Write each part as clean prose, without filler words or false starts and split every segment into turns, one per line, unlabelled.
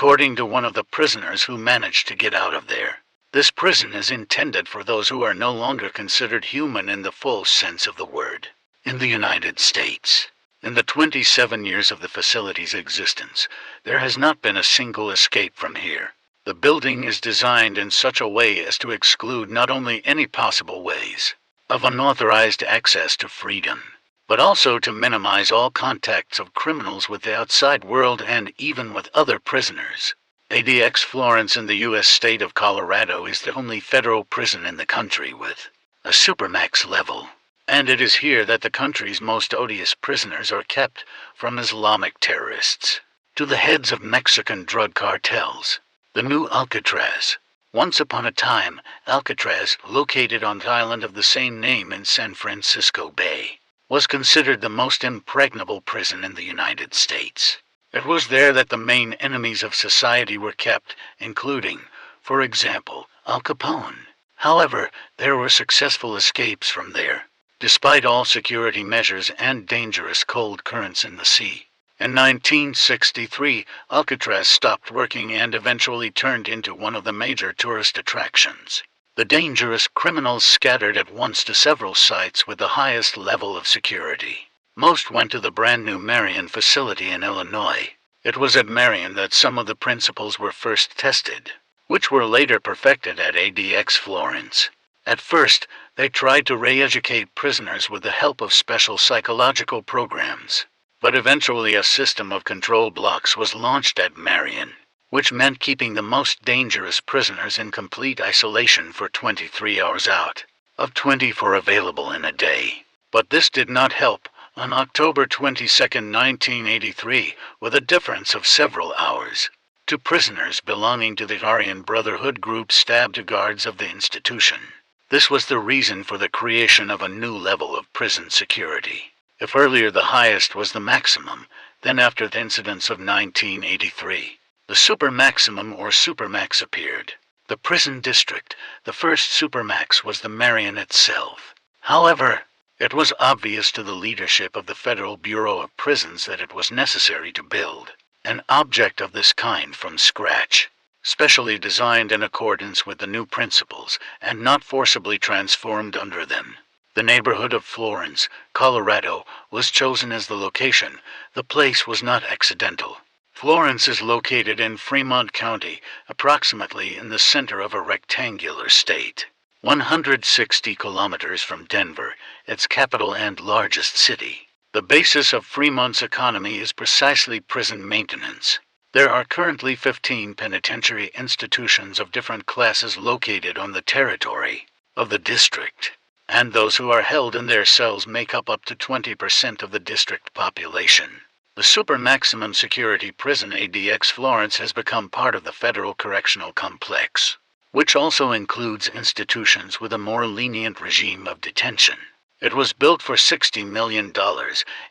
according to one of the prisoners who managed to get out of there. This prison is intended for those who are no longer considered human in the full sense of the word. In the United States, in the 27 years of the facility's existence, there has not been a single escape from here. The building is designed in such a way as to exclude not only any possible ways of unauthorized access to freedom, but also to minimize all contacts of criminals with the outside world and even with other prisoners. ADX Florence in the U.S. state of Colorado is the only federal prison in the country with a supermax level, and it is here that the country's most odious prisoners are kept, from Islamic terrorists to the heads of Mexican drug cartels. The new Alcatraz. Once upon a time, Alcatraz, located on the island of the same name in San Francisco Bay, was considered the most impregnable prison in the United States. It was there that the main enemies of society were kept, including, for example, Al Capone. However, there were successful escapes from there, despite all security measures and dangerous cold currents in the sea. In 1963, Alcatraz stopped working and eventually turned into one of the major tourist attractions. The dangerous criminals scattered at once to several sites with the highest level of security. Most went to the brand new Marion facility in Illinois. It was at Marion that some of the principles were first tested, which were later perfected at ADX Florence. At first, they tried to re-educate prisoners with the help of special psychological programs, but eventually a system of control blocks was launched at Marion, which meant keeping the most dangerous prisoners in complete isolation for 23 hours out of 24 available in a day. But this did not help. On October 22, 1983, with a difference of several hours, two prisoners belonging to the Aryan Brotherhood group stabbed guards of the institution. This was the reason for the creation of a new level of prison security. If earlier the highest was the maximum, then after the incidents of 1983, the super maximum or supermax appeared. The prison district, the first supermax, was the Marion itself. However, it was obvious to the leadership of the Federal Bureau of Prisons that it was necessary to build an object of this kind from scratch, specially designed in accordance with the new principles and not forcibly transformed under them. The neighborhood of Florence, Colorado, was chosen as the location. The place was not accidental. Florence is located in Fremont County, approximately in the center of a rectangular state, 160 kilometers from Denver, its capital and largest city. The basis of Fremont's economy is precisely prison maintenance. There are currently 15 penitentiary institutions of different classes located on the territory of the district, and those who are held in their cells make up to 20% of the district population. The super maximum security prison ADX Florence has become part of the federal correctional complex, which also includes institutions with a more lenient regime of detention. It was built for $60 million,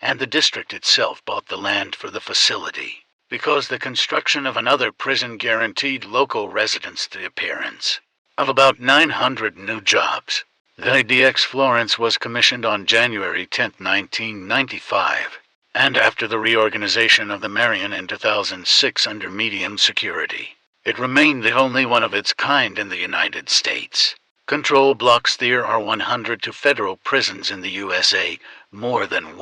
and the district itself bought the land for the facility, because the construction of another prison guaranteed local residents the appearance of about 900 new jobs. The ADX Florence was commissioned on January 10, 1995, and after the reorganization of the Marion in 2006 under medium security, it remained the only one of its kind in the United States. Control blocks there are 100 to federal prisons in the USA, more than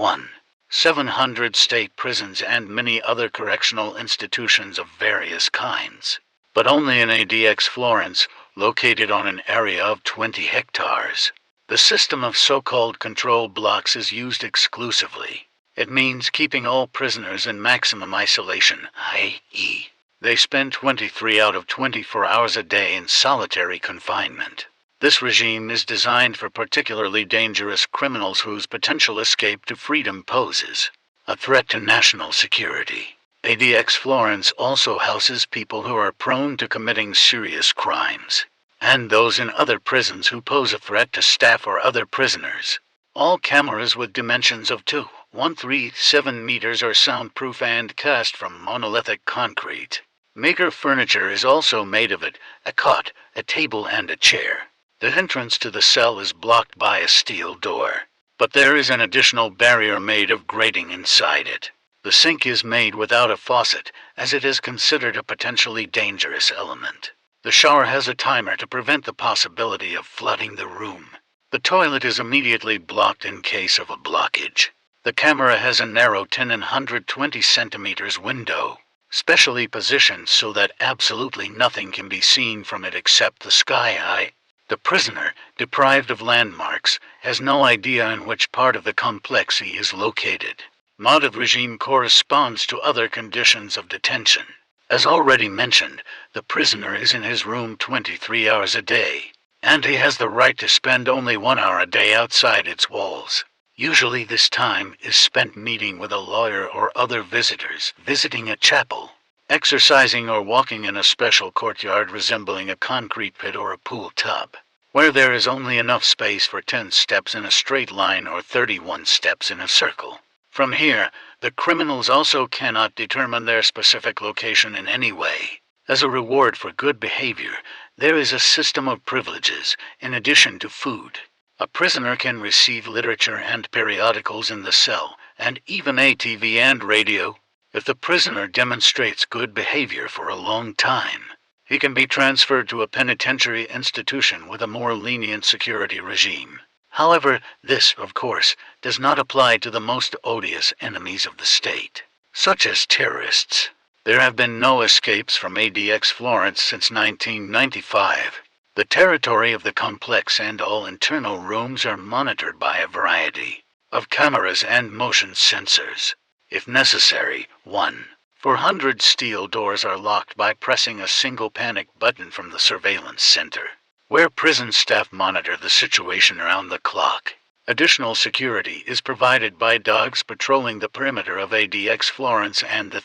700 state prisons and many other correctional institutions of various kinds. But only in ADX Florence, located on an area of 20 hectares. The system of so-called control blocks is used exclusively. It means keeping all prisoners in maximum isolation, i.e., they spend 23 out of 24 hours a day in solitary confinement. This regime is designed for particularly dangerous criminals whose potential escape to freedom poses a threat to national security. ADX Florence also houses people who are prone to committing serious crimes, and those in other prisons who pose a threat to staff or other prisoners. All cameras with dimensions of 2.137 meters are soundproof and cast from monolithic concrete. Maker furniture is also made of it, a cot, a table and a chair. The entrance to the cell is blocked by a steel door, but there is an additional barrier made of grating inside it. The sink is made without a faucet, as it is considered a potentially dangerous element. The shower has a timer to prevent the possibility of flooding the room. The toilet is immediately blocked in case of a blockage. The camera has a narrow 10 and 120 centimeters window, specially positioned so that absolutely nothing can be seen from it except the sky eye. The prisoner, deprived of landmarks, has no idea in which part of the complex he is located. Modded regime corresponds to other conditions of detention. As already mentioned, the prisoner is in his room 23 hours a day, and he has the right to spend only 1 hour a day outside its walls. Usually this time is spent meeting with a lawyer or other visitors, visiting a chapel, exercising or walking in a special courtyard resembling a concrete pit or a pool tub, where there is only enough space for 10 steps in a straight line or 31 steps in a circle. From here, the criminals also cannot determine their specific location in any way. As a reward for good behavior, there is a system of privileges, in addition to food. A prisoner can receive literature and periodicals in the cell, and even ATV and radio. If the prisoner demonstrates good behavior for a long time, he can be transferred to a penitentiary institution with a more lenient security regime. However, this, of course, does not apply to the most odious enemies of the state, such as terrorists. There have been no escapes from ADX Florence since 1995. The territory of the complex and all internal rooms are monitored by a variety of cameras and motion sensors. If necessary, 400 steel doors are locked by pressing a single panic button from the surveillance center, where prison staff monitor the situation around the clock. Additional security is provided by dogs patrolling the perimeter of ADX Florence and the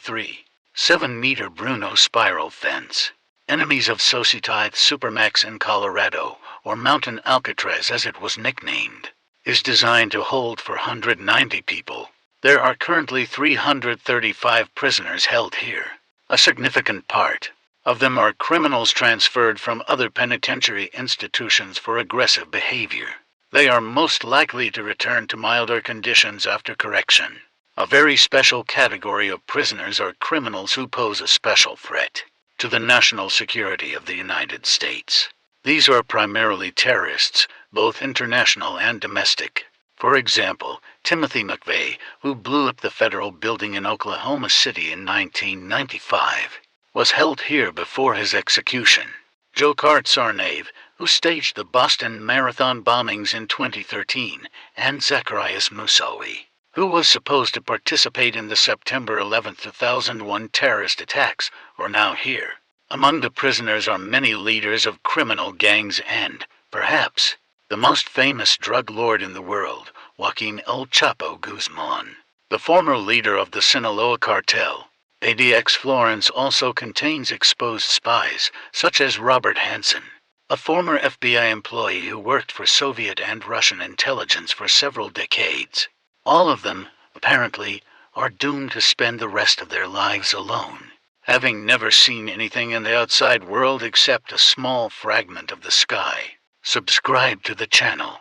7-meter Bruno spiral fence. Enemies of Societide Supermax in Colorado, or Mountain Alcatraz as it was nicknamed, is designed to hold 490 people. There are currently 335 prisoners held here. A significant part of them are criminals transferred from other penitentiary institutions for aggressive behavior. They are most likely to return to milder conditions after correction. A very special category of prisoners are criminals who pose a special threat to the national security of the United States. These are primarily terrorists, both international and domestic. For example, Timothy McVeigh, who blew up the federal building in Oklahoma City in 1995, was held here before his execution. Dzhokhar Tsarnaev, who staged the Boston Marathon bombings in 2013, and Zacarias Moussaoui, who was supposed to participate in the September 11, 2001 terrorist attacks, are now here. Among the prisoners are many leaders of criminal gangs and, perhaps, the most famous drug lord in the world, Joaquin El Chapo Guzman, the former leader of the Sinaloa cartel. ADX Florence also contains exposed spies, such as Robert Hansen, a former FBI employee who worked for Soviet and Russian intelligence for several decades. All of them, apparently, are doomed to spend the rest of their lives alone, having never seen anything in the outside world except a small fragment of the sky. Subscribe to the channel.